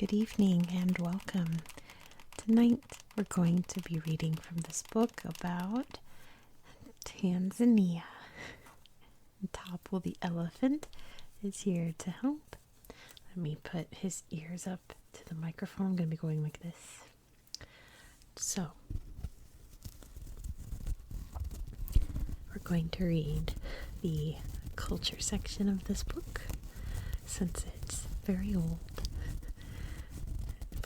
good evening, and welcome. Tonight we're going to be reading from this book about Tanzania. Topple the elephant is here to help. Let me put his ears up to the microphone. I'm going to be going like this. So, we're going to read the culture section of this book since it's very old.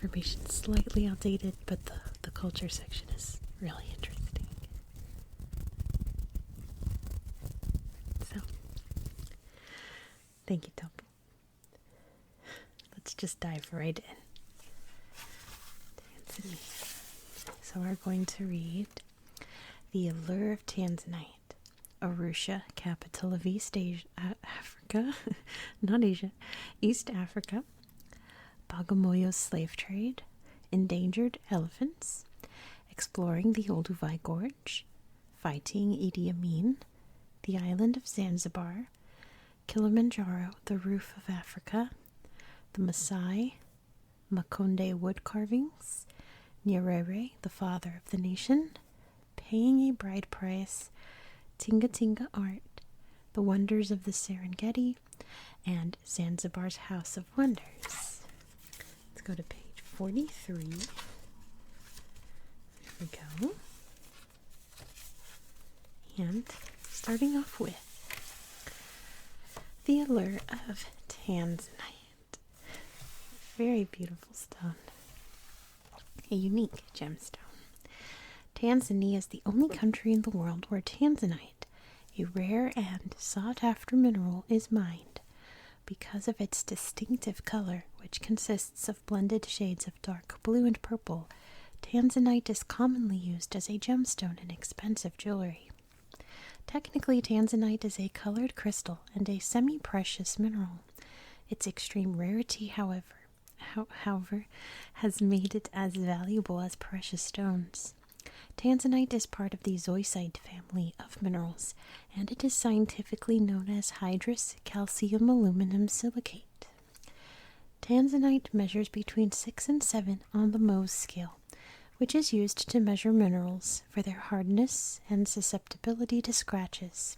Information slightly outdated, but the culture section is really interesting. So, thank you, Topple. Let's just dive right in. Tanzania. So we're going to read The Allure of Tanzanite. Arusha, capital of East Africa, not Asia, East Africa. Bagamoyo's slave trade, endangered elephants, exploring the Olduvai Gorge, fighting Idi Amin, the island of Zanzibar, Kilimanjaro, the roof of Africa, the Maasai, Makonde wood carvings, Nyerere, the father of the nation, paying a bride price, Tingatinga art, the wonders of the Serengeti, and Zanzibar's House of Wonders. Let's go to page 43. There we go. And starting off with The Allure of Tanzanite. Very beautiful stone. A unique gemstone. Tanzania is the only country in the world where tanzanite, a rare and sought-after mineral, is mined. Because of its distinctive color, which consists of blended shades of dark blue and purple, tanzanite is commonly used as a gemstone in expensive jewelry. Technically, tanzanite is a colored crystal and a semi-precious mineral. Its extreme rarity, however, has made it as valuable as precious stones. Tanzanite is part of the zoisite family of minerals, and it is scientifically known as hydrous calcium aluminum silicate. Tanzanite measures between 6 and 7 on the Mohs scale, which is used to measure minerals for their hardness and susceptibility to scratches.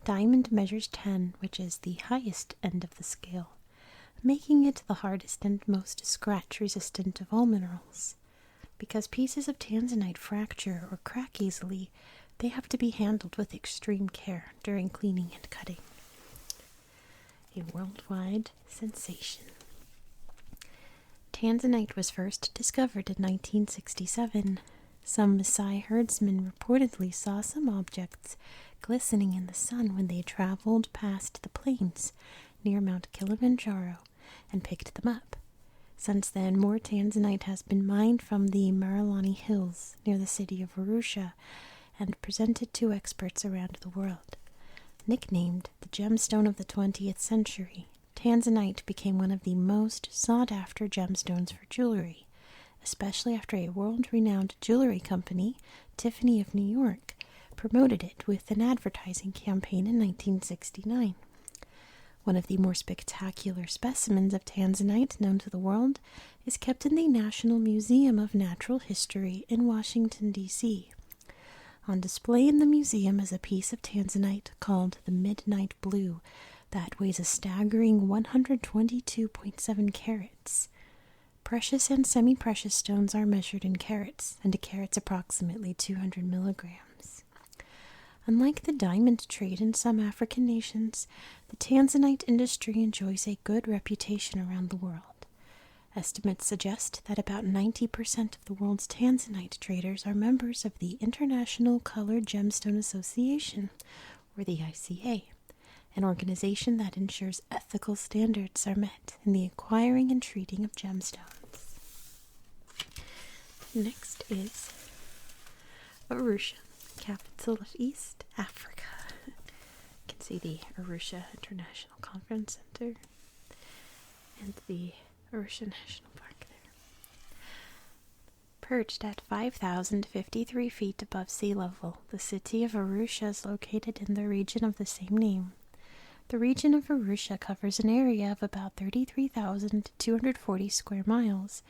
Diamond measures 10, which is the highest end of the scale, making it the hardest and most scratch-resistant of all minerals. Because pieces of tanzanite fracture or crack easily, they have to be handled with extreme care during cleaning and cutting. A worldwide sensation. Tanzanite was first discovered in 1967. Some Maasai herdsmen reportedly saw some objects glistening in the sun when they traveled past the plains near Mount Kilimanjaro and picked them up. Since then, more tanzanite has been mined from the Marilani Hills near the city of Arusha and presented to experts around the world. Nicknamed the gemstone of the 20th century, tanzanite became one of the most sought-after gemstones for jewelry, especially after a world-renowned jewelry company, Tiffany of New York, promoted it with an advertising campaign in 1969. One of the more spectacular specimens of tanzanite known to the world is kept in the National Museum of Natural History in Washington, D.C. On display in the museum is a piece of tanzanite called the Midnight Blue that weighs a staggering 122.7 carats. Precious and semi-precious stones are measured in carats, and a carat's approximately 200 milligrams. Unlike the diamond trade in some African nations, the tanzanite industry enjoys a good reputation around the world. Estimates suggest that about 90% of the world's tanzanite traders are members of the International Colored Gemstone Association, or the ICA, an organization that ensures ethical standards are met in the acquiring and treating of gemstones. Next is Arusha, capital of East Africa. You can see the Arusha International Conference Center and the Arusha National Park there. Perched at 5,053 feet above sea level, the city of Arusha is located in the region of the same name. The region of Arusha covers an area of about 33,240 square miles.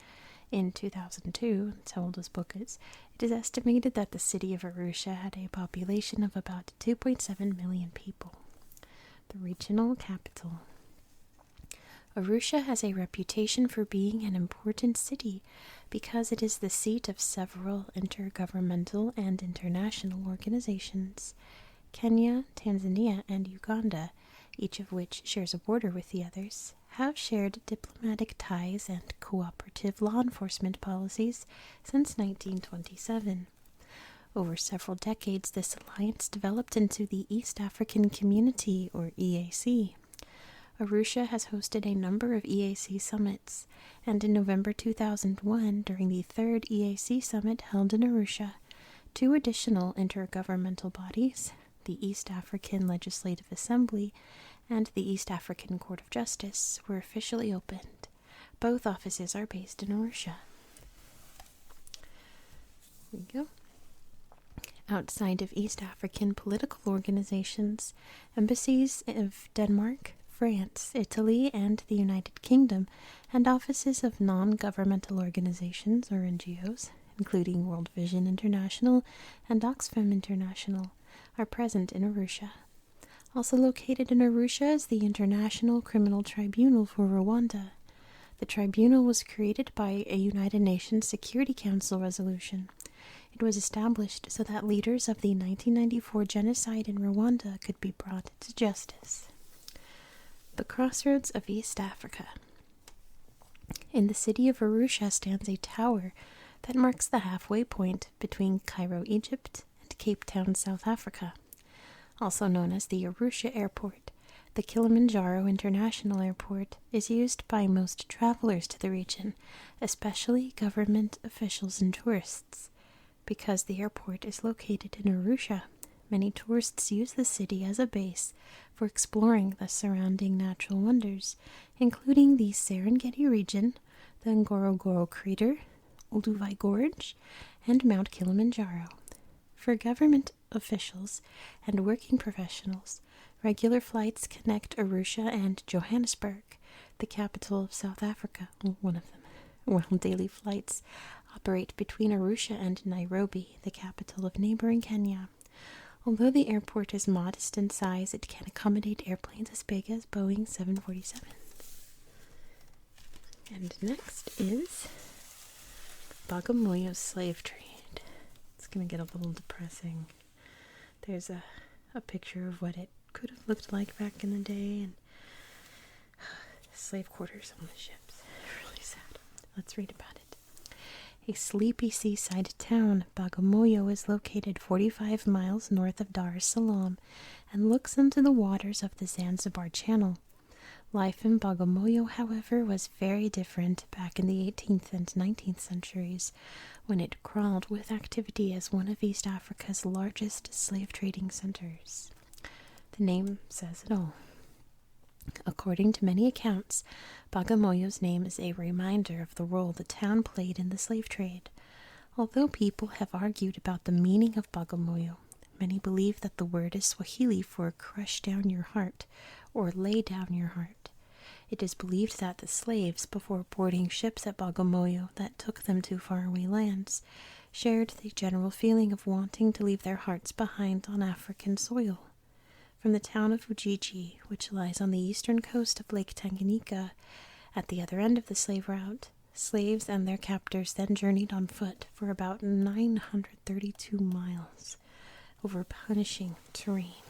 In 2002, that's how old this book is, it is estimated that the city of Arusha had a population of about 2.7 million people. The regional capital. Arusha has a reputation for being an important city because it is the seat of several intergovernmental and international organizations. Kenya, Tanzania, and Uganda, each of which shares a border with the others, have shared diplomatic ties and cooperative law enforcement policies since 1927. Over several decades, this alliance developed into the East African Community, or EAC. Arusha has hosted a number of EAC summits, and in November 2001, during the third EAC summit held in Arusha, 2 additional intergovernmental bodies, the East African Legislative Assembly and the East African Court of Justice, were officially opened. Both offices are based in Arusha. There we go. Outside of East African political organizations, embassies of Denmark, France, Italy, and the United Kingdom, and offices of non-governmental organizations, or NGOs, including World Vision International and Oxfam International, are present in Arusha. Also located in Arusha is the International Criminal Tribunal for Rwanda. The tribunal was created by a United Nations Security Council resolution. It was established so that leaders of the 1994 genocide in Rwanda could be brought to justice. The crossroads of East Africa. In the city of Arusha stands a tower that marks the halfway point between Cairo, Egypt, and Cape Town, South Africa. Also known as the Arusha Airport, the Kilimanjaro International Airport is used by most travelers to the region, especially government officials and tourists. Because the airport is located in Arusha, many tourists use the city as a base for exploring the surrounding natural wonders, including the Serengeti region, the Ngorongoro crater, Olduvai Gorge, and Mount Kilimanjaro. For government officials and working professionals, regular flights connect Arusha and Johannesburg, the capital of South Africa, one of them, while daily flights operate between Arusha and Nairobi, the capital of neighboring Kenya. Although the airport is modest in size, it can accommodate airplanes as big as Boeing 747. And next is Bagamoyo's slave trade. It's going to get a little depressing. There's a picture of what it could have looked like back in the day, and slave quarters on the ships. Really sad. Let's read about it. A sleepy seaside town, Bagamoyo is located 45 miles north of Dar es Salaam and looks into the waters of the Zanzibar Channel. Life in Bagamoyo, however, was very different back in the 18th and 19th centuries, when it crawled with activity as one of East Africa's largest slave trading centers. The name says it all. According to many accounts, Bagamoyo's name is a reminder of the role the town played in the slave trade. Although people have argued about the meaning of Bagamoyo, many believe that the word is Swahili for crush down your heart or lay down your heart. It is believed that the slaves, before boarding ships at Bagamoyo that took them to faraway lands, shared the general feeling of wanting to leave their hearts behind on African soil. From the town of Ujiji, which lies on the eastern coast of Lake Tanganyika, at the other end of the slave route, slaves and their captors then journeyed on foot for about 932 miles over punishing terrain.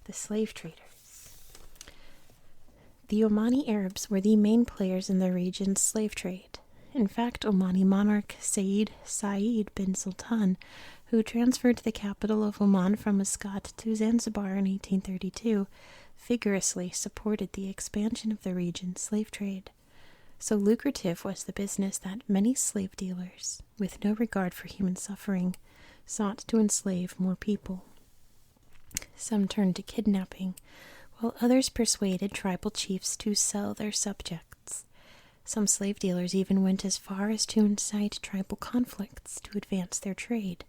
The slave traders. The Omani Arabs were the main players in the region's slave trade. In fact, Omani monarch Said bin Sultan, who transferred the capital of Oman from Muscat to Zanzibar in 1832, vigorously supported the expansion of the region's slave trade. So lucrative was the business that many slave dealers, with no regard for human suffering, sought to enslave more people. Some turned to kidnapping, while others persuaded tribal chiefs to sell their subjects. Some slave dealers even went as far as to incite tribal conflicts to advance their trade.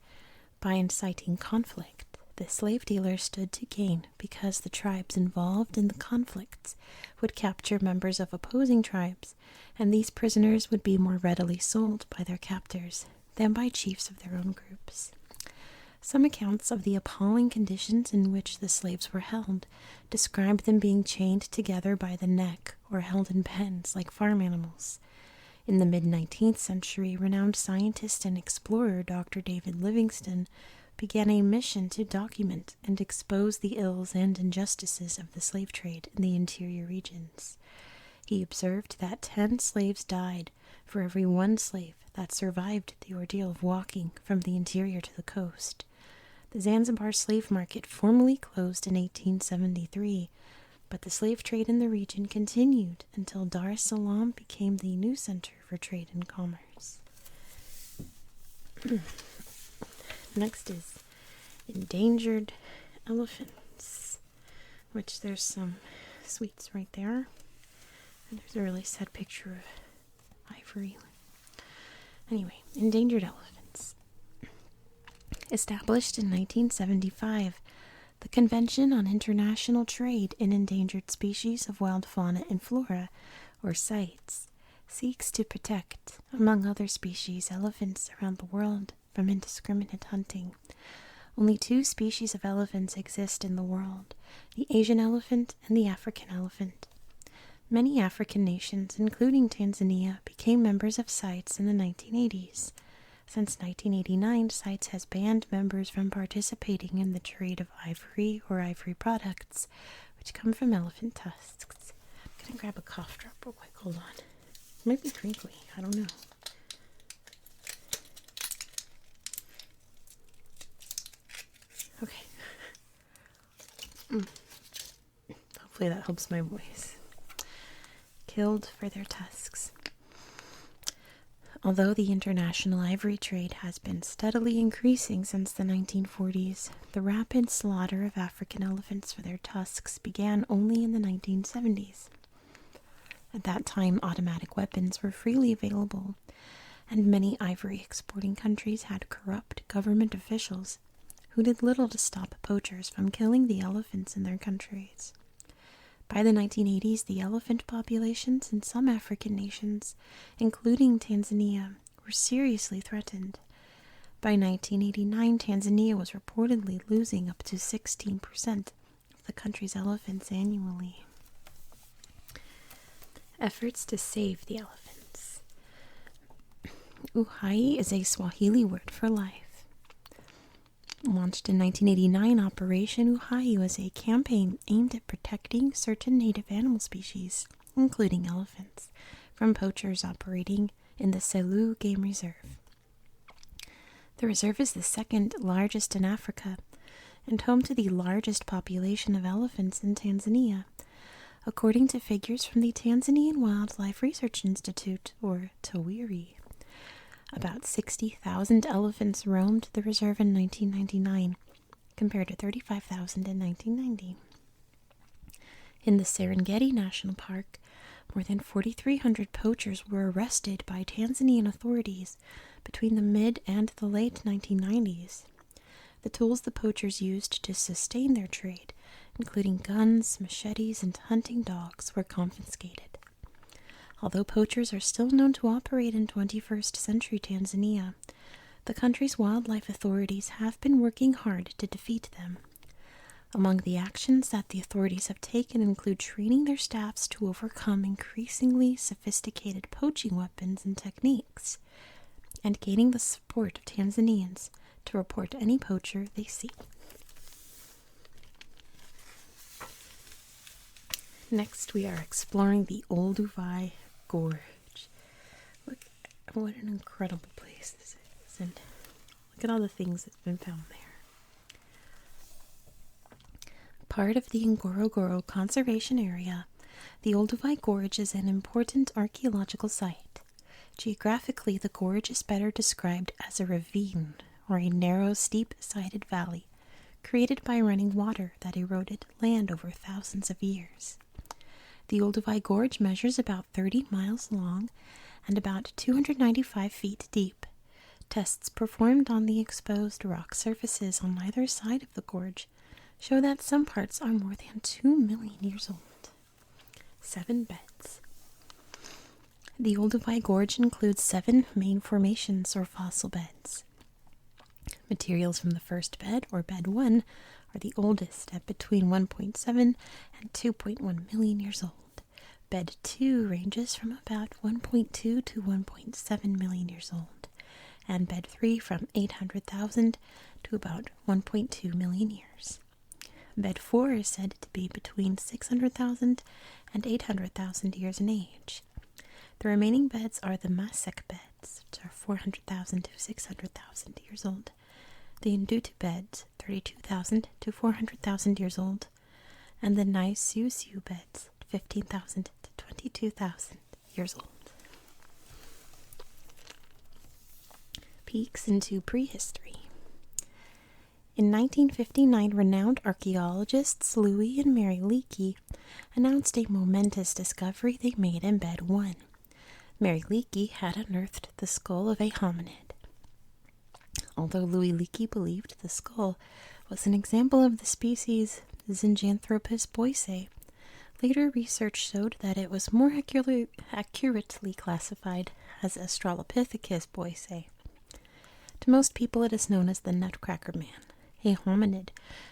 By inciting conflict, The slave dealers stood to gain because the tribes involved in the conflicts would capture members of opposing tribes, and these prisoners would be more readily sold by their captors than by chiefs of their own groups. Some accounts of the appalling conditions in which the slaves were held describe them being chained together by the neck or held in pens like farm animals. In the mid-19th century, renowned scientist and explorer Dr. David Livingstone began a mission to document and expose the ills and injustices of the slave trade in the interior regions. He observed that 10 slaves died for every 1 slave that survived the ordeal of walking from the interior to the coast. The Zanzibar slave market formally closed in 1873, but the slave trade in the region continued until Dar es Salaam became the new center for trade and commerce. Next is endangered elephants, which there's some sweets right there. And there's a really sad picture of ivory. Anyway, endangered elephants. Established in 1975, the Convention on International Trade in Endangered Species of Wild Fauna and Flora, or CITES, seeks to protect, among other species, elephants around the world from indiscriminate hunting. Only 2 species of elephants exist in the world, the Asian elephant and the African elephant. Many African nations, including Tanzania, became members of CITES in the 1980s. Since 1989, CITES has banned members from participating in the trade of ivory or ivory products, which come from elephant tusks. I'm going to grab a cough drop real quick. Hold on. It might be crinkly. I don't know. Okay. Hopefully that helps my voice. Killed for their tusks. Although the international ivory trade has been steadily increasing since the 1940s, the rapid slaughter of African elephants for their tusks began only in the 1970s. At that time, automatic weapons were freely available, and many ivory exporting countries had corrupt government officials who did little to stop poachers from killing the elephants in their countries. By the 1980s, the elephant populations in some African nations, including Tanzania, were seriously threatened. By 1989, Tanzania was reportedly losing up to 16% of the country's elephants annually. Efforts to save the elephants. Uhai is a Swahili word for life. Launched in 1989, Operation Uhai was a campaign aimed at protecting certain native animal species, including elephants, from poachers operating in the Selous Game Reserve. The reserve is the second largest in Africa and home to the largest population of elephants in Tanzania, according to figures from the Tanzanian Wildlife Research Institute, or TAWIRI. About 60,000 elephants roamed the reserve in 1999, compared to 35,000 in 1990. In the Serengeti National Park, more than 4,300 poachers were arrested by Tanzanian authorities between the mid and the late 1990s. The tools the poachers used to sustain their trade, including guns, machetes, and hunting dogs, were confiscated. Although poachers are still known to operate in 21st century Tanzania, the country's wildlife authorities have been working hard to defeat them. Among the actions that the authorities have taken include training their staffs to overcome increasingly sophisticated poaching weapons and techniques, and gaining the support of Tanzanians to report any poacher they see. Next, we are exploring the Olduvai Gorge. Look what an incredible place this is, and look at all the things that's been found there. Part of the Ngorongoro Conservation Area, the Olduvai Gorge is an important archaeological site. Geographically, the gorge is better described as a ravine, or a narrow, steep-sided valley, created by running water that eroded land over thousands of years. The Olduvai Gorge measures about 30 miles long and about 295 feet deep. Tests performed on the exposed rock surfaces on either side of the gorge show that some parts are more than 2 million years old. 7 beds. The Olduvai Gorge includes 7 main formations or fossil beds. Materials from the first bed, or bed 1, are the oldest at between 1.7 and 2.1 million years old. Bed 2 ranges from about 1.2 to 1.7 million years old, and bed 3 from 800,000 to about 1.2 million years. Bed 4 is said to be between 600,000 and 800,000 years in age. The remaining beds are the Maasai beds, which are 400,000 to 600,000 years old. The Ndutu beds, 32,000 to 400,000 years old, and the Nyerere beds, 15,000 to 22,000 years old. Peeks into prehistory. In 1959, renowned archaeologists Louis and Mary Leakey announced a momentous discovery they made in bed 1. Mary Leakey had unearthed the skull of a hominid. Although Louis Leakey believed the skull was an example of the species Zinjanthropus boisei, later research showed that it was more accurately classified as Australopithecus boisei. To most people, it is known as the Nutcracker Man, a hominid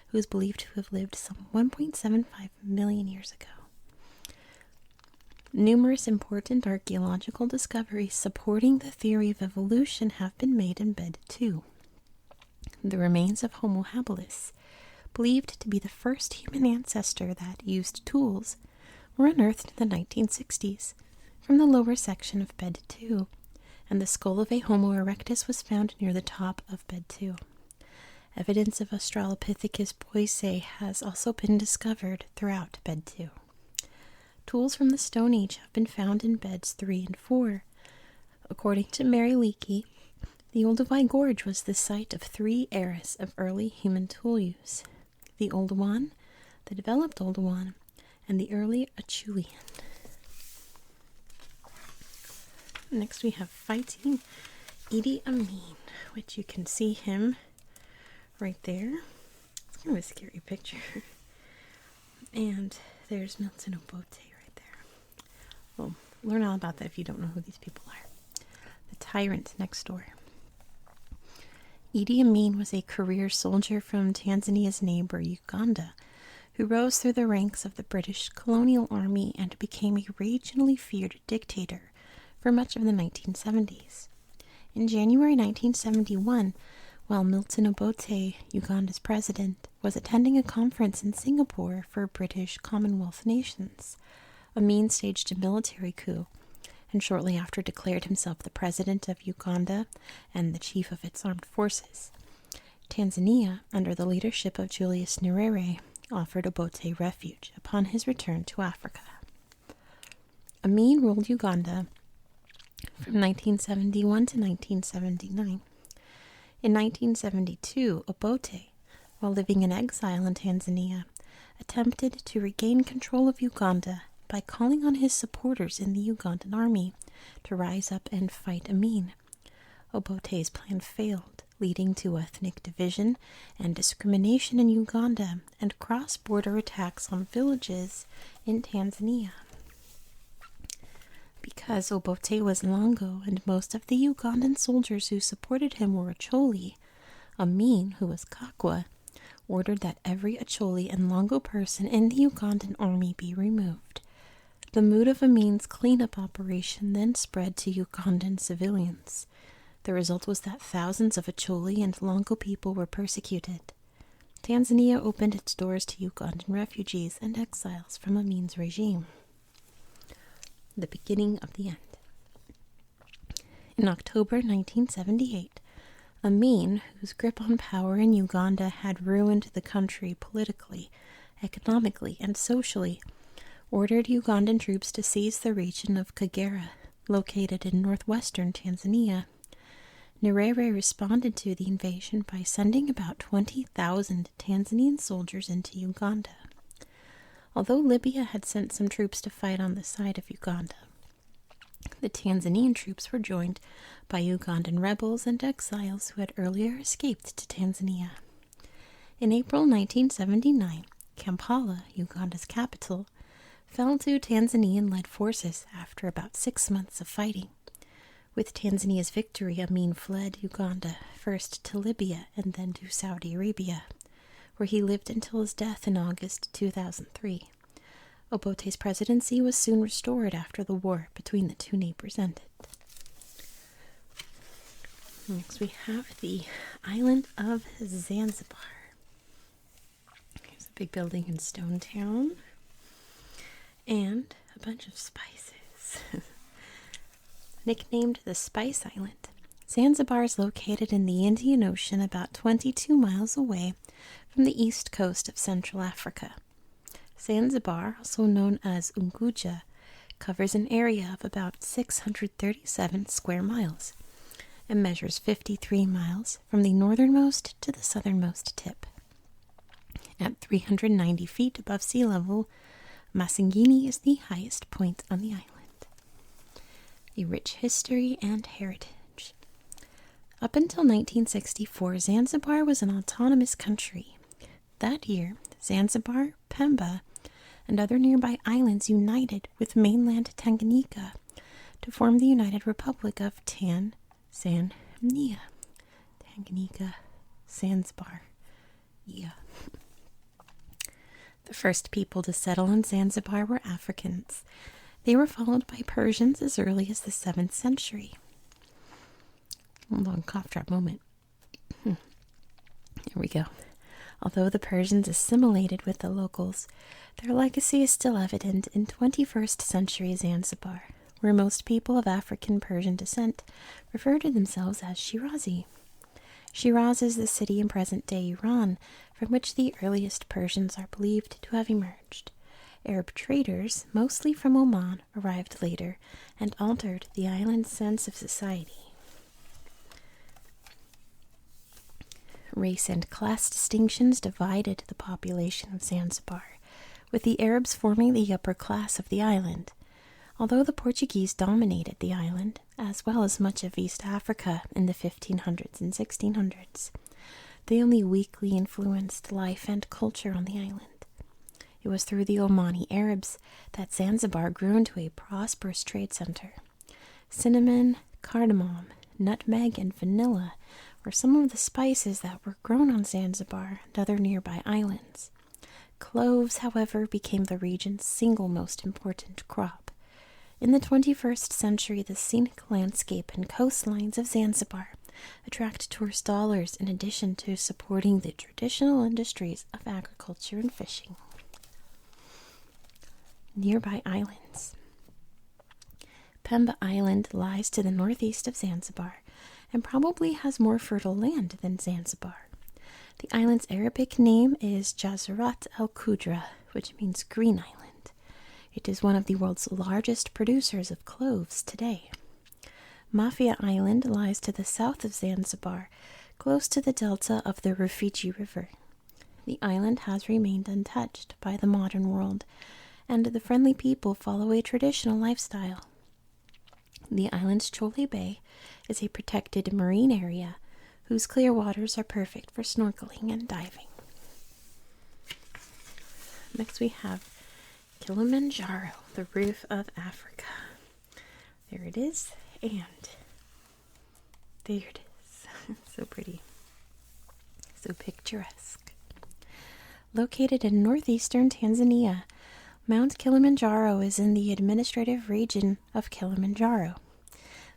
who is believed to have lived some 1.75 million years ago. Numerous important archaeological discoveries supporting the theory of evolution have been made in bed 2. The remains of Homo habilis, believed to be the first human ancestor that used tools, were unearthed in the 1960s from the lower section of bed 2, and the skull of a Homo erectus was found near the top of bed 2. Evidence of Australopithecus boisei has also been discovered throughout bed 2. Tools from the Stone Age have been found in beds 3 and 4. According to Mary Leakey, the Olduvai Gorge was the site of 3 eras of early human tool use: the Oldowan, the developed Oldowan, and the early Acheulean. Next we have fighting Idi Amin, which you can see him right there. It's kind of a scary picture. And there's Milton Obote right there. Well, learn all about that if you don't know who these people are. The tyrant next door. Idi Amin was a career soldier from Tanzania's neighbor, Uganda, who rose through the ranks of the British colonial army and became a regionally feared dictator for much of the 1970s. In January 1971, while Milton Obote, Uganda's president, was attending a conference in Singapore for British Commonwealth nations, Amin staged a military coup, and shortly after declared himself the president of Uganda and the chief of its armed forces. Tanzania, under the leadership of Julius Nyerere, offered Obote refuge upon his return to Africa. Amin ruled Uganda from 1971 to 1979. In 1972, Obote, while living in exile in Tanzania, attempted to regain control of Uganda by calling on his supporters in the Ugandan army to rise up and fight Amin. Obote's plan failed, leading to ethnic division and discrimination in Uganda and cross-border attacks on villages in Tanzania. Because Obote was Lango and most of the Ugandan soldiers who supported him were Acholi, Amin, who was Kakwa, ordered that every Acholi and Lango person in the Ugandan army be removed. The mood of Amin's cleanup operation then spread to Ugandan civilians. The result was that thousands of Acholi and Lango people were persecuted. Tanzania opened its doors to Ugandan refugees and exiles from Amin's regime. The beginning of the end. In October 1978, Amin, whose grip on power in Uganda had ruined the country politically, economically, and socially, ordered Ugandan troops to seize the region of Kagera, located in northwestern Tanzania. Nyerere responded to the invasion by sending about 20,000 Tanzanian soldiers into Uganda. Although Libya had sent some troops to fight on the side of Uganda, The Tanzanian troops were joined by Ugandan rebels and exiles who had earlier escaped to Tanzania. In April 1979, Kampala, Uganda's capital, fell to Tanzanian-led forces after about 6 months of fighting. With Tanzania's victory, Amin fled Uganda, first to Libya and then to Saudi Arabia, where he lived until his death in August 2003. Obote's presidency was soon restored after the war between the two neighbors ended. Next we have the island of Zanzibar. Here's a big building in Stone Town and a bunch of spices. Nicknamed the Spice Island, Zanzibar is located in the Indian Ocean about 22 miles away from the east coast of Central Africa. Zanzibar, also known as Unguja, covers an area of about 637 square miles and measures 53 miles from the northernmost to the southernmost tip. At 390 feet above sea level, Masingini is the highest point on the island. A rich history and heritage. Up until 1964, Zanzibar was an autonomous country. That year, Zanzibar, Pemba, and other nearby islands united with mainland Tanganyika to form the United Republic of Tanzania. Tanganyika, Zanzibar. Yeah. The first people to settle in Zanzibar were Africans. They were followed by Persians as early as the 7th century. A long cough drop moment. Here we go. Although the Persians assimilated with the locals, their legacy is still evident in 21st century Zanzibar, where most people of African Persian descent refer to themselves as Shirazi. Shiraz is the city in present-day Iran from which the earliest Persians are believed to have emerged. Arab traders, mostly from Oman, arrived later and altered the island's sense of society. Race and class distinctions divided the population of Zanzibar, with the Arabs forming the upper class of the island. Although the Portuguese dominated the island, as well as much of East Africa in the 1500s and 1600s, they only weakly influenced life and culture on the island. It was through the Omani Arabs that Zanzibar grew into a prosperous trade center. Cinnamon, cardamom, nutmeg, and vanilla were some of the spices that were grown on Zanzibar and other nearby islands. Cloves, however, became the region's single most important crop. In the 21st century, the scenic landscape and coastlines of Zanzibar attract tourist dollars in addition to supporting the traditional industries of agriculture and fishing. Nearby islands. Pemba Island lies to the northeast of Zanzibar and probably has more fertile land than Zanzibar. The island's Arabic name is Jazirat al-Qudra, which means Green Island. It is one of the world's largest producers of cloves today. Mafia Island lies to the south of Zanzibar, close to the delta of the Rufiji River. The island has remained untouched by the modern world, and the friendly people follow a traditional lifestyle. The island's Chole Bay is a protected marine area whose clear waters are perfect for snorkeling and diving. Next we have Kilimanjaro, the roof of Africa. There it is, and there it is. So pretty. So picturesque. Located in northeastern Tanzania, Mount Kilimanjaro is in the administrative region of Kilimanjaro.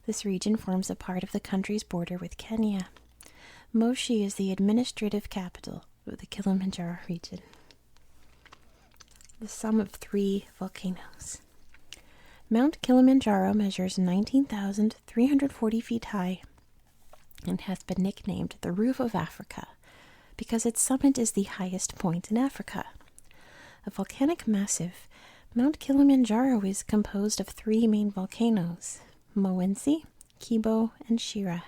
This region forms a part of the country's border with Kenya. Moshi is the administrative capital of the Kilimanjaro region. The sum of 3 volcanoes. Mount Kilimanjaro measures 19,340 feet high and has been nicknamed the Roof of Africa because its summit is the highest point in Africa. A volcanic massif, Mount Kilimanjaro is composed of 3 main volcanoes, Moensi, Kibo, and Shira.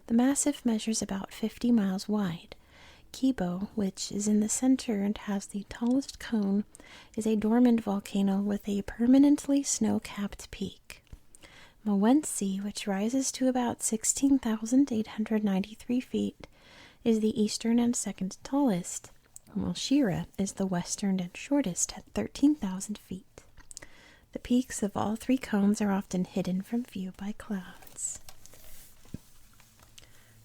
The massif measures about 50 miles wide. Kibo, which is in the center and has the tallest cone, is a dormant volcano with a permanently snow-capped peak. Mawensi, which rises to about 16,893 feet, is the eastern and second tallest, while Shira is the western and shortest at 13,000 feet. The peaks of all three cones are often hidden from view by clouds.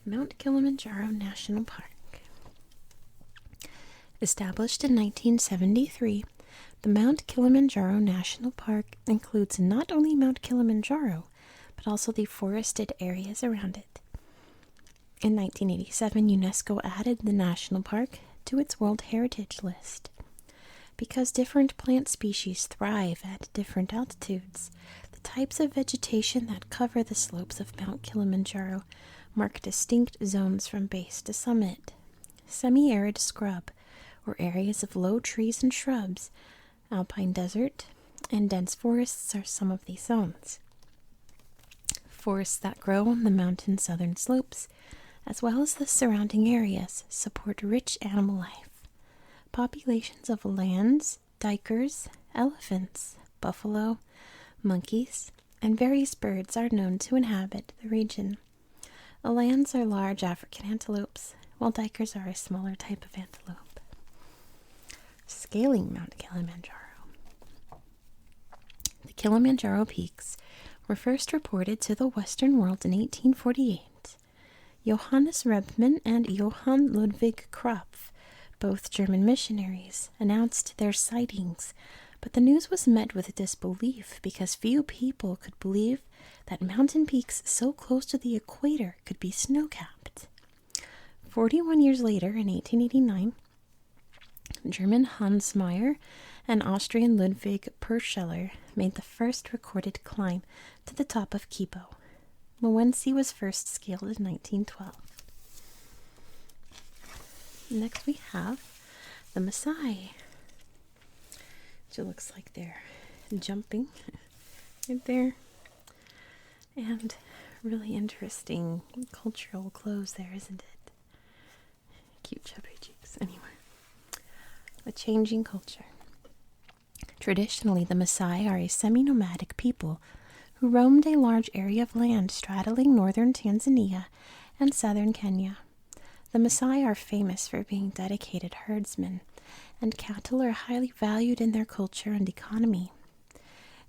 Mount Kilimanjaro National Park. Established in 1973, the Mount Kilimanjaro National Park includes not only Mount Kilimanjaro, but also the forested areas around it. In 1987, UNESCO added the national park to its World Heritage List. Because different plant species thrive at different altitudes, the types of vegetation that cover the slopes of Mount Kilimanjaro mark distinct zones from base to summit. Semi-arid scrub, or areas of low trees and shrubs, alpine desert, and dense forests are some of these zones. Forests that grow on the mountain's southern slopes, as well as the surrounding areas, support rich animal life. Populations of lions, duikers, elephants, buffalo, monkeys, and various birds are known to inhabit the region. Lions are large African antelopes, while duikers are a smaller type of antelope. Scaling Mount Kilimanjaro. The Kilimanjaro peaks were first reported to the Western world in 1848. Johannes Rebmann and Johann Ludwig Krapf, both German missionaries, announced their sightings, but the news was met with disbelief because few people could believe that mountain peaks so close to the equator could be snow-capped. 41 years later, in 1889, German Hans Meyer and Austrian Ludwig Purscheller made the first recorded climb to the top of Kipo. Mawensi was first scaled in 1912. Next we have the Maasai, which it looks like they're jumping right there. And really interesting cultural clothes there, isn't it? Cute chubby cheeks. Anyway, a changing culture. Traditionally, the Maasai are a semi-nomadic people who roamed a large area of land straddling northern Tanzania and southern Kenya. The Maasai are famous for being dedicated herdsmen, and cattle are highly valued in their culture and economy.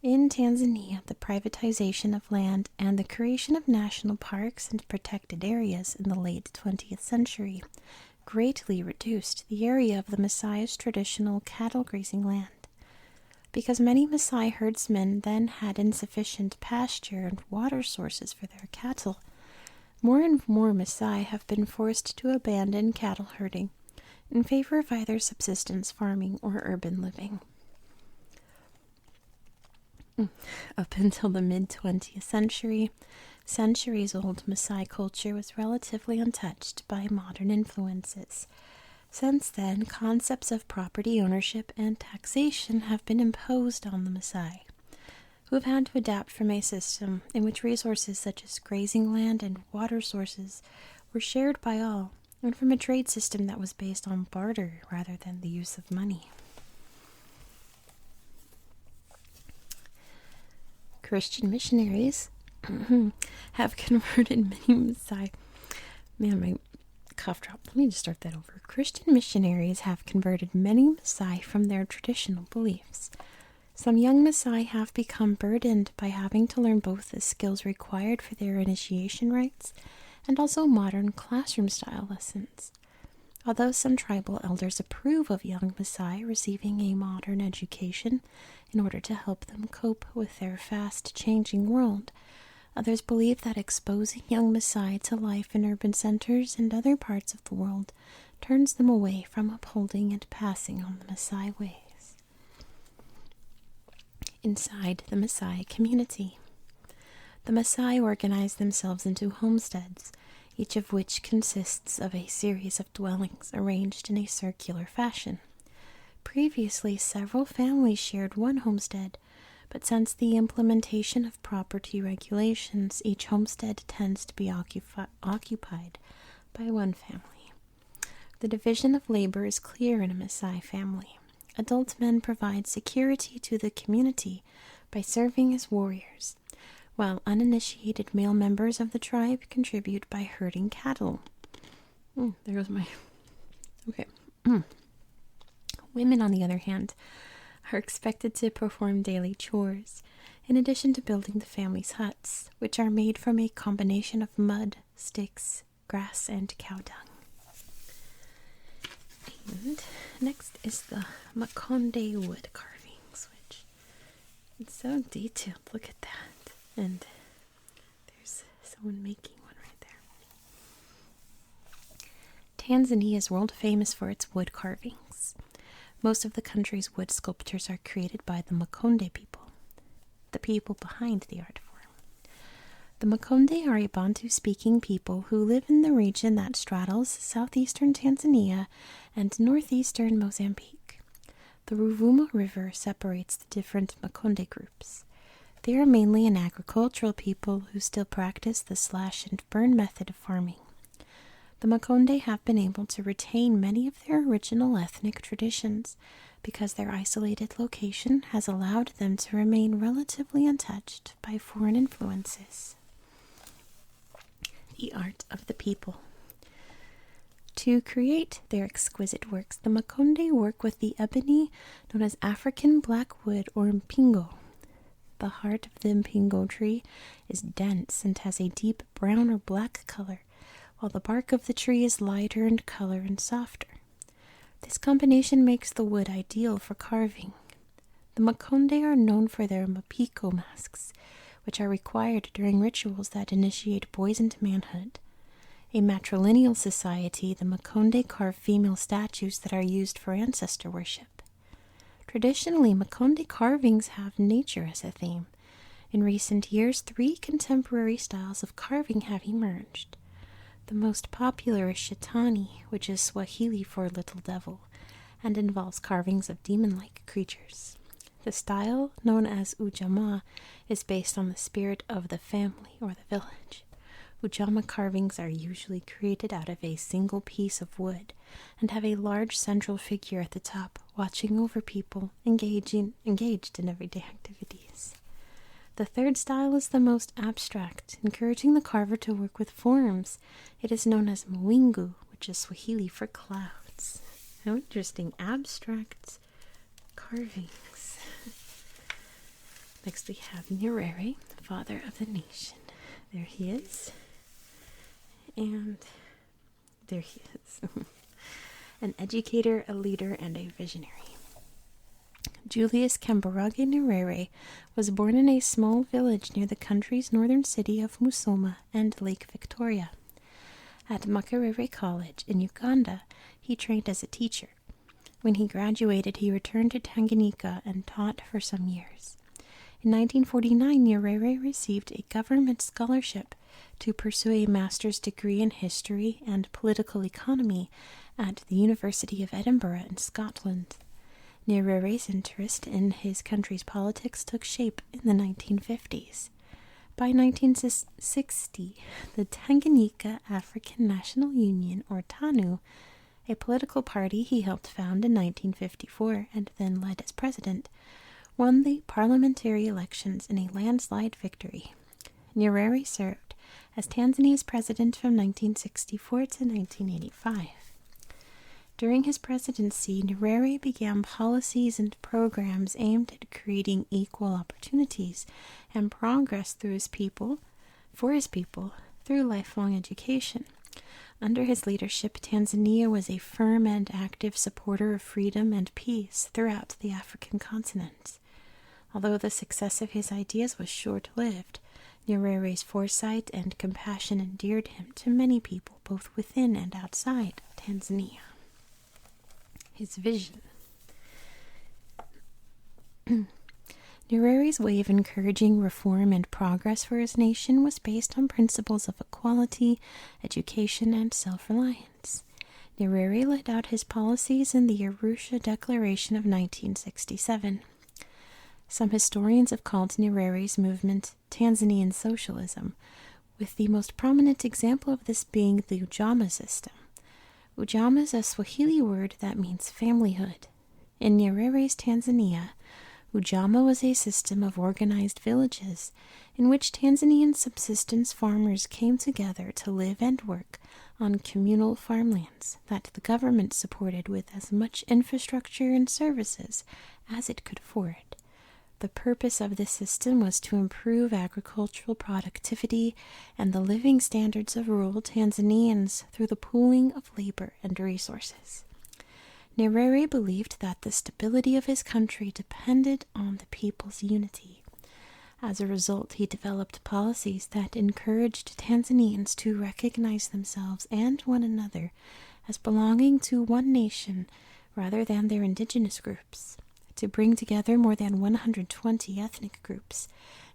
In Tanzania, the privatization of land and the creation of national parks and protected areas in the late 20th century greatly reduced the area of the Maasai's traditional cattle grazing land. Because many Maasai herdsmen then had insufficient pasture and water sources for their cattle, more and more Maasai have been forced to abandon cattle herding in favor of either subsistence farming or urban living. Up until the mid-20th century, centuries-old Maasai culture was relatively untouched by modern influences. Since then, concepts of property ownership and taxation have been imposed on the Maasai, who have had to adapt from a system in which resources such as grazing land and water sources were shared by all, and from a trade system that was based on barter rather than the use of money. Christian missionaries have converted many Maasai. Man, my cough dropped. Let me just start that over. Christian missionaries have converted many Maasai from their traditional beliefs. Some young Maasai have become burdened by having to learn both the skills required for their initiation rites and also modern classroom-style lessons. Although some tribal elders approve of young Maasai receiving a modern education in order to help them cope with their fast-changing world, others believe that exposing young Maasai to life in urban centers and other parts of the world turns them away from upholding and passing on the Maasai ways. Inside the Maasai community, the Maasai organize themselves into homesteads, each of which consists of a series of dwellings arranged in a circular fashion. Previously, several families shared one homestead, but since the implementation of property regulations, each homestead tends to be occupied by one family. The division of labor is clear in a Maasai family. Adult men provide security to the community by serving as warriors, while uninitiated male members of the tribe contribute by herding cattle. There goes my... Okay. Women, on the other hand, are expected to perform daily chores, in addition to building the family's huts, which are made from a combination of mud, sticks, grass, and cow dung. And next is the Makonde wood carvings, which it's so detailed. Look at that. And there's someone making one right there. Tanzania is world famous for its wood carvings. Most of the country's wood sculptures are created by the Makonde people, the people behind the art form. The Makonde are a Bantu-speaking people who live in the region that straddles southeastern Tanzania and northeastern Mozambique. The Ruvuma River separates the different Makonde groups. They are mainly an agricultural people who still practice the slash and burn method of farming. The Makonde have been able to retain many of their original ethnic traditions because their isolated location has allowed them to remain relatively untouched by foreign influences. The art of the people. To create their exquisite works, the Makonde work with the ebony known as African black wood or mpingo. The heart of the mpingo tree is dense and has a deep brown or black color, while the bark of the tree is lighter in color and softer. This combination makes the wood ideal for carving. The Makonde are known for their mapiko masks, which are required during rituals that initiate boys into manhood. A matrilineal society, the Makonde carve female statues that are used for ancestor worship. Traditionally, Makonde carvings have nature as a theme. In recent years, 3 contemporary styles of carving have emerged. The most popular is Shetani, which is Swahili for little devil, and involves carvings of demon-like creatures. The style, known as Ujamaa, is based on the spirit of the family or the village. Ujamaa carvings are usually created out of a single piece of wood and have a large central figure at the top, watching over people engaged in everyday activities. The third style is the most abstract, encouraging the carver to work with forms. It is known as mawingu, which is Swahili for clouds. How interesting. Abstract carvings. Next we have Nyerere, father of the nation. There he is. And there he is. An educator, a leader, and a visionary. Julius Kambarage Nyerere was born in a small village near the country's northern city of Musoma and Lake Victoria. At Makerere College in Uganda, he trained as a teacher. When he graduated, he returned to Tanganyika and taught for some years. In 1949, Nyerere received a government scholarship to pursue a master's degree in history and political economy at the University of Edinburgh in Scotland. Nyerere's interest in his country's politics took shape in the 1950s. By 1960, the Tanganyika African National Union, or TANU, a political party he helped found in 1954 and then led as president, won the parliamentary elections in a landslide victory. Nyerere served as Tanzania's president from 1964 to 1985. During his presidency, Nyerere began policies and programs aimed at creating equal opportunities and progress for his people, through lifelong education. Under his leadership, Tanzania was a firm and active supporter of freedom and peace throughout the African continent. Although the success of his ideas was short-lived, Nyerere's foresight and compassion endeared him to many people, both within and outside of Tanzania. His vision. Nyerere's way of encouraging reform and progress for his nation was based on principles of equality, education, and self-reliance. Nyerere laid out his policies in the Arusha Declaration of 1967. Some historians have called Nyerere's movement Tanzanian socialism, with the most prominent example of this being the Ujamaa system. Ujamaa is a Swahili word that means familyhood. In Nyerere's Tanzania, Ujamaa was a system of organized villages in which Tanzanian subsistence farmers came together to live and work on communal farmlands that the government supported with as much infrastructure and services as it could afford. The purpose of this system was to improve agricultural productivity and the living standards of rural Tanzanians through the pooling of labor and resources. Nyerere believed that the stability of his country depended on the people's unity. As a result, he developed policies that encouraged Tanzanians to recognize themselves and one another as belonging to one nation rather than their indigenous groups. To bring together more than 120 ethnic groups,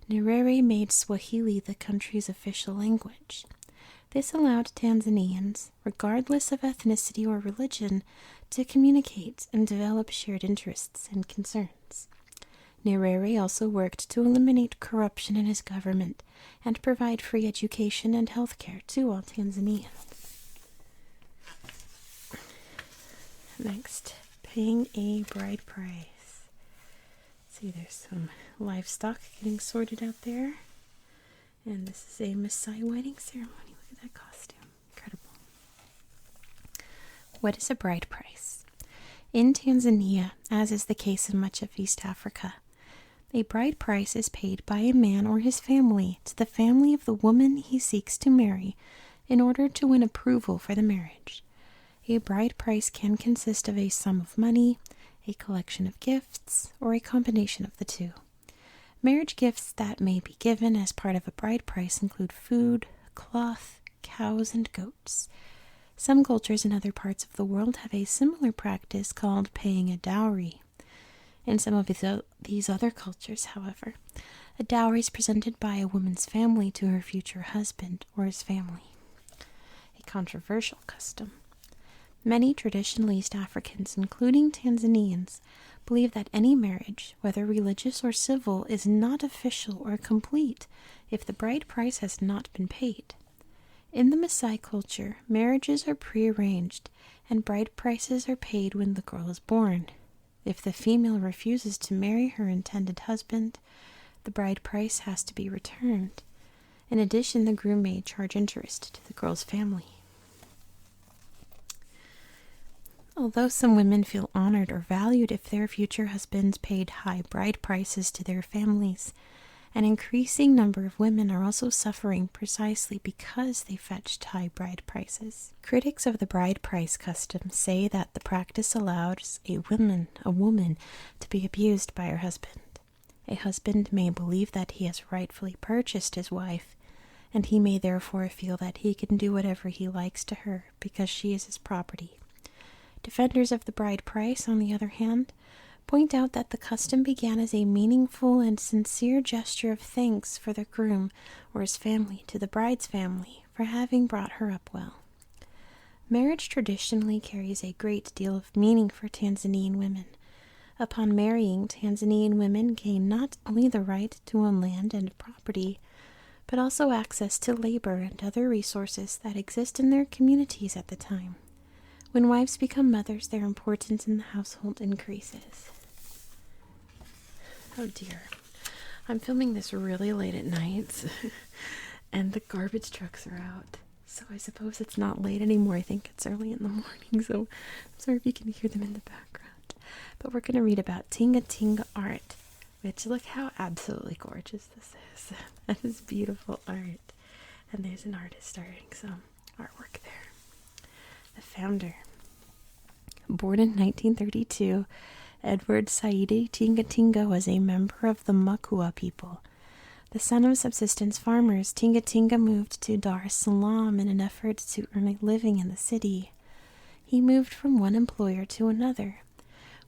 Nyerere made Swahili the country's official language. This allowed Tanzanians, regardless of ethnicity or religion, to communicate and develop shared interests and concerns. Nyerere also worked to eliminate corruption in his government and provide free education and health care to all Tanzanians. Next, paying a bride price. See, there's some livestock getting sorted out there. And this is a Maasai wedding ceremony. Look at that costume. Incredible. What is a bride price? In Tanzania, as is the case in much of East Africa, a bride price is paid by a man or his family to the family of the woman he seeks to marry in order to win approval for the marriage. A bride price can consist of a sum of money, a collection of gifts, or a combination of the two. Marriage gifts that may be given as part of a bride price include food, cloth, cows, and goats. Some cultures in other parts of the world have a similar practice called paying a dowry. In some of these other cultures, however, a dowry is presented by a woman's family to her future husband or his family. A controversial custom. Many traditional East Africans, including Tanzanians, believe that any marriage, whether religious or civil, is not official or complete if the bride price has not been paid. In the Maasai culture, marriages are prearranged, and bride prices are paid when the girl is born. If the female refuses to marry her intended husband, the bride price has to be returned. In addition, the groom may charge interest to the girl's family. Although some women feel honored or valued if their future husbands paid high bride prices to their families, an increasing number of women are also suffering precisely because they fetched high bride prices. Critics of the bride price custom say that the practice allows a woman to be abused by her husband. A husband may believe that he has rightfully purchased his wife, and he may therefore feel that he can do whatever he likes to her because she is his property. Defenders of the bride price, on the other hand, point out that the custom began as a meaningful and sincere gesture of thanks for the groom or his family to the bride's family for having brought her up well. Marriage traditionally carries a great deal of meaning for Tanzanian women. Upon marrying, Tanzanian women gain not only the right to own land and property, but also access to labor and other resources that exist in their communities at the time. When wives become mothers, their importance in the household increases. Oh dear. I'm filming this really late at night, and the garbage trucks are out. So I suppose it's not late anymore. I think it's early in the morning, so I'm sorry if you can hear them in the background. But we're going to read about Tingatinga art, which look how absolutely gorgeous this is. That is beautiful art. And there's an artist starting some artwork there. The founder. Born in 1932, Edward Saidi Tingatinga was a member of the Makua people. The son of subsistence farmers, Tingatinga moved to Dar es Salaam in an effort to earn a living in the city. He moved from one employer to another.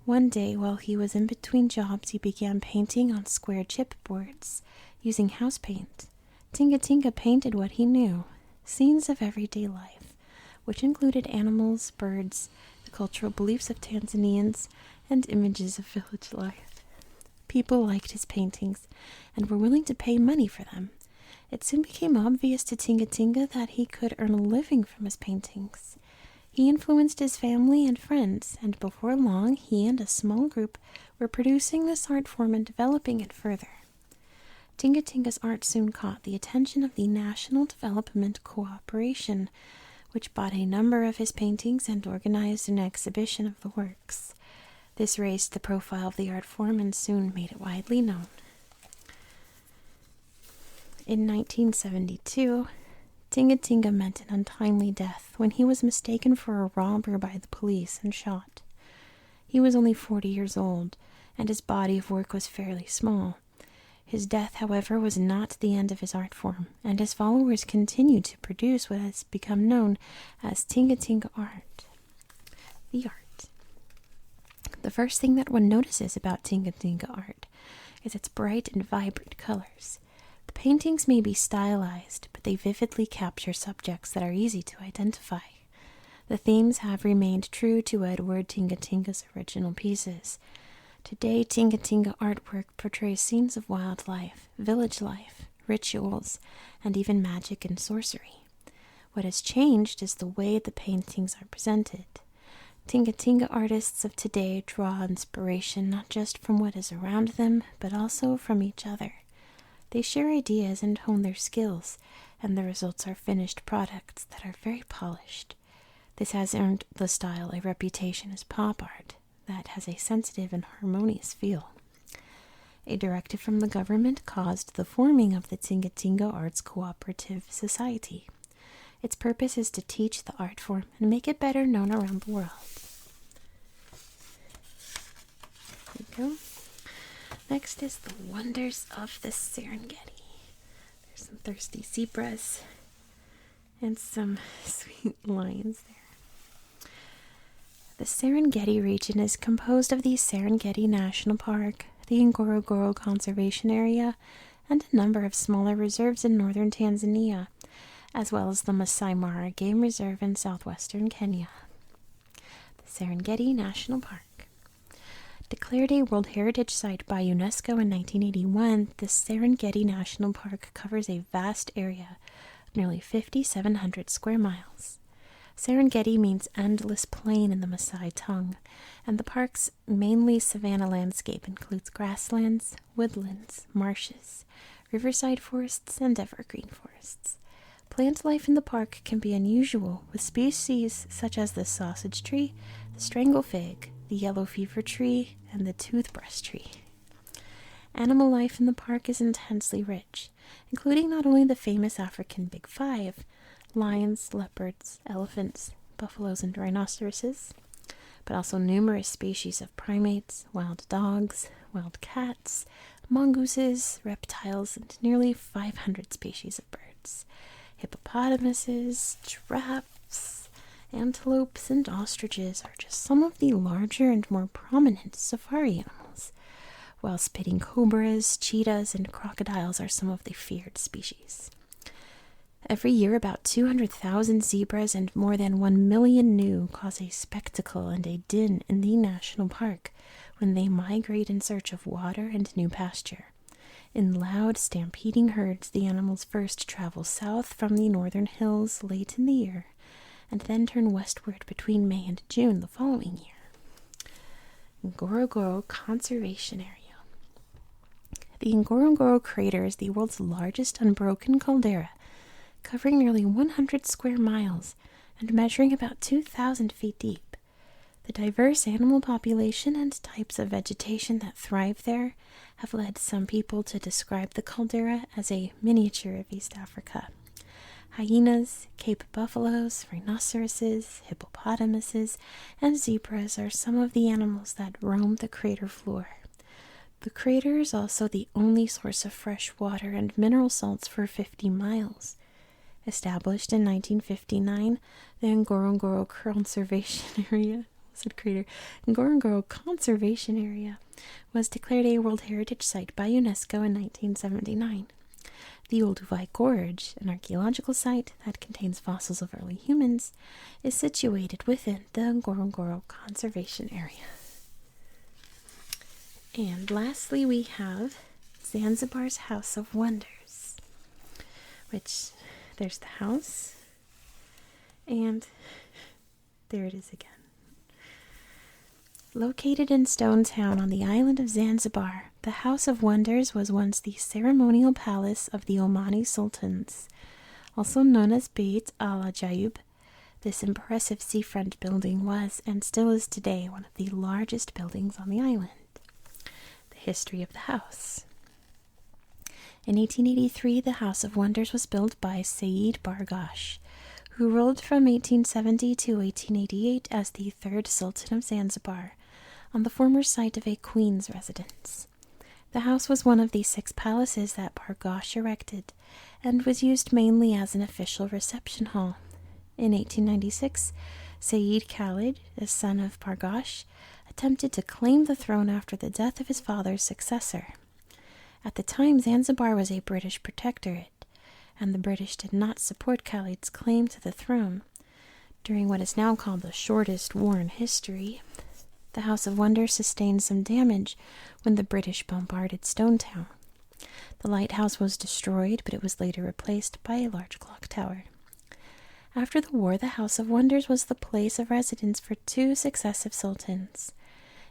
One day, while he was in between jobs, he began painting on square chipboards using house paint. Tingatinga painted what he knew, scenes of everyday life, which included animals, birds, the cultural beliefs of Tanzanians, and images of village life. People liked his paintings and were willing to pay money for them. It soon became obvious to Tingatinga that he could earn a living from his paintings. He influenced his family and friends, and before long he and a small group were producing this art form and developing it further. Tingatinga's art soon caught the attention of the National Development Cooperation, which bought a number of his paintings and organized an exhibition of the works. This raised the profile of the art form and soon made it widely known. In 1972, Tingatinga met an untimely death when he was mistaken for a robber by the police and shot. He was only 40 years old, and his body of work was fairly small. His death, however, was not the end of his art form, and his followers continued to produce what has become known as Tingatinga art. The art. The first thing that one notices about Tingatinga art is its bright and vibrant colors. The paintings may be stylized, but they vividly capture subjects that are easy to identify. The themes have remained true to Edward Tingatinga's original pieces. Today, Tingatinga artwork portrays scenes of wildlife, village life, rituals, and even magic and sorcery. What has changed is the way the paintings are presented. Tingatinga artists of today draw inspiration not just from what is around them, but also from each other. They share ideas and hone their skills, and the results are finished products that are very polished. This has earned the style a reputation as pop art that has a sensitive and harmonious feel. A directive from the government caused the forming of the Tingatinga Arts Cooperative Society. Its purpose is to teach the art form and make it better known around the world. There we go. Next is the wonders of the Serengeti. There's some thirsty zebras and some sweet lions there. The Serengeti region is composed of the Serengeti National Park, the Ngorongoro Conservation Area, and a number of smaller reserves in northern Tanzania, as well as the Maasai Mara Game Reserve in southwestern Kenya. The Serengeti National Park. Declared a World Heritage Site by UNESCO in 1981, the Serengeti National Park covers a vast area of nearly 5,700 square miles. Serengeti means endless plain in the Maasai tongue, and the park's mainly savanna landscape includes grasslands, woodlands, marshes, riverside forests, and evergreen forests. Plant life in the park can be unusual, with species such as the sausage tree, the strangle fig, the yellow fever tree, and the toothbrush tree. Animal life in the park is intensely rich, including not only the famous African Big Five, lions, leopards, elephants, buffaloes, and rhinoceroses, but also numerous species of primates, wild dogs, wild cats, mongooses, reptiles, and nearly 500 species of birds. Hippopotamuses, giraffes, antelopes, and ostriches are just some of the larger and more prominent safari animals, while spitting cobras, cheetahs, and crocodiles are some of the feared species. Every year, about 200,000 zebras and more than 1 million new cause a spectacle and a din in the national park when they migrate in search of water and new pasture. In loud, stampeding herds, the animals first travel south from the northern hills late in the year, and then turn westward between May and June the following year. Ngorongoro Conservation Area. The Ngorongoro crater is the world's largest unbroken caldera, covering nearly 100 square miles and measuring about 2,000 feet deep. The diverse animal population and types of vegetation that thrive there have led some people to describe the caldera as a miniature of East Africa. Hyenas, Cape buffaloes, rhinoceroses, hippopotamuses, and zebras are some of the animals that roam the crater floor. The crater is also the only source of fresh water and mineral salts for 50 miles. Established in 1959, the Ngorongoro Conservation Area Ngorongoro Conservation Area was declared a World Heritage Site by UNESCO in 1979. The Olduvai Gorge, an archaeological site that contains fossils of early humans, is situated within the Ngorongoro Conservation Area. And lastly, we have Zanzibar's House of Wonders, which there's the house, and There it is again. Located in Stone Town on the island of Zanzibar, the House of Wonders was once the ceremonial palace of the Omani sultans. Also known as Beit al-Ajaib, this impressive seafront building was, and still is today, one of the largest buildings on the island. The history of the house. In 1883, the House of Wonders was built by Said Bargash, who ruled from 1870 to 1888 as the third Sultan of Zanzibar, on the former site of a queen's residence. The house was one of the 6 palaces that Bargash erected, and was used mainly as an official reception hall. In 1896, Said Khalid, a son of Bargash, attempted to claim the throne after the death of his father's successor. At the time, Zanzibar was a British protectorate, and the British did not support Khalid's claim to the throne. During what is now called the shortest war in history, the House of Wonders sustained some damage when the British bombarded Stone Town. The lighthouse was destroyed, but it was later replaced by a large clock tower. After the war, the House of Wonders was the place of residence for 2 successive sultans.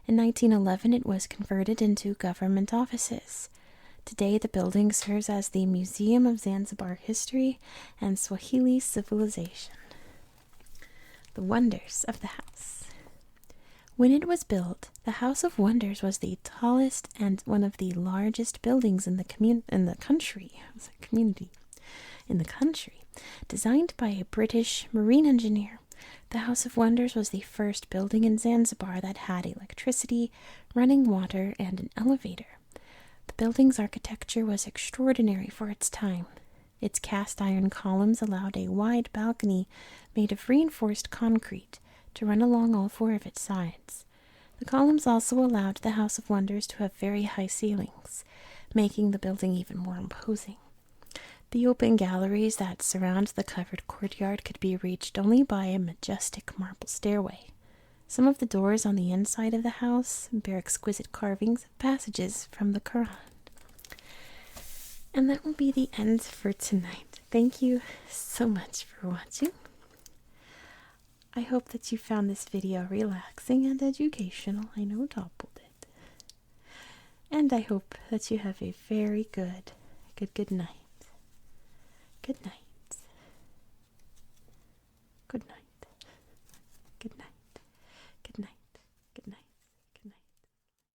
In 1911, it was converted into government offices. Today, the building serves as the Museum of Zanzibar History and Swahili Civilization. The wonders of the house. When it was built, the House of Wonders was the tallest and one of the largest buildings in the country. Designed by a British marine engineer, the House of Wonders was the first building in Zanzibar that had electricity, running water, and an elevator. The building's architecture was extraordinary for its time. Its cast iron columns allowed a wide balcony made of reinforced concrete to run along all 4 of its sides. The columns also allowed the House of Wonders to have very high ceilings, making the building even more imposing. The open galleries that surround the covered courtyard could be reached only by a majestic marble stairway. Some of the doors on the inside of the house bear exquisite carvings of passages from the Quran. And that will be the end for tonight. Thank you so much for watching. I hope that you found this video relaxing and educational. I know Topple did. And I hope that you have a very good night. Good night. Good night.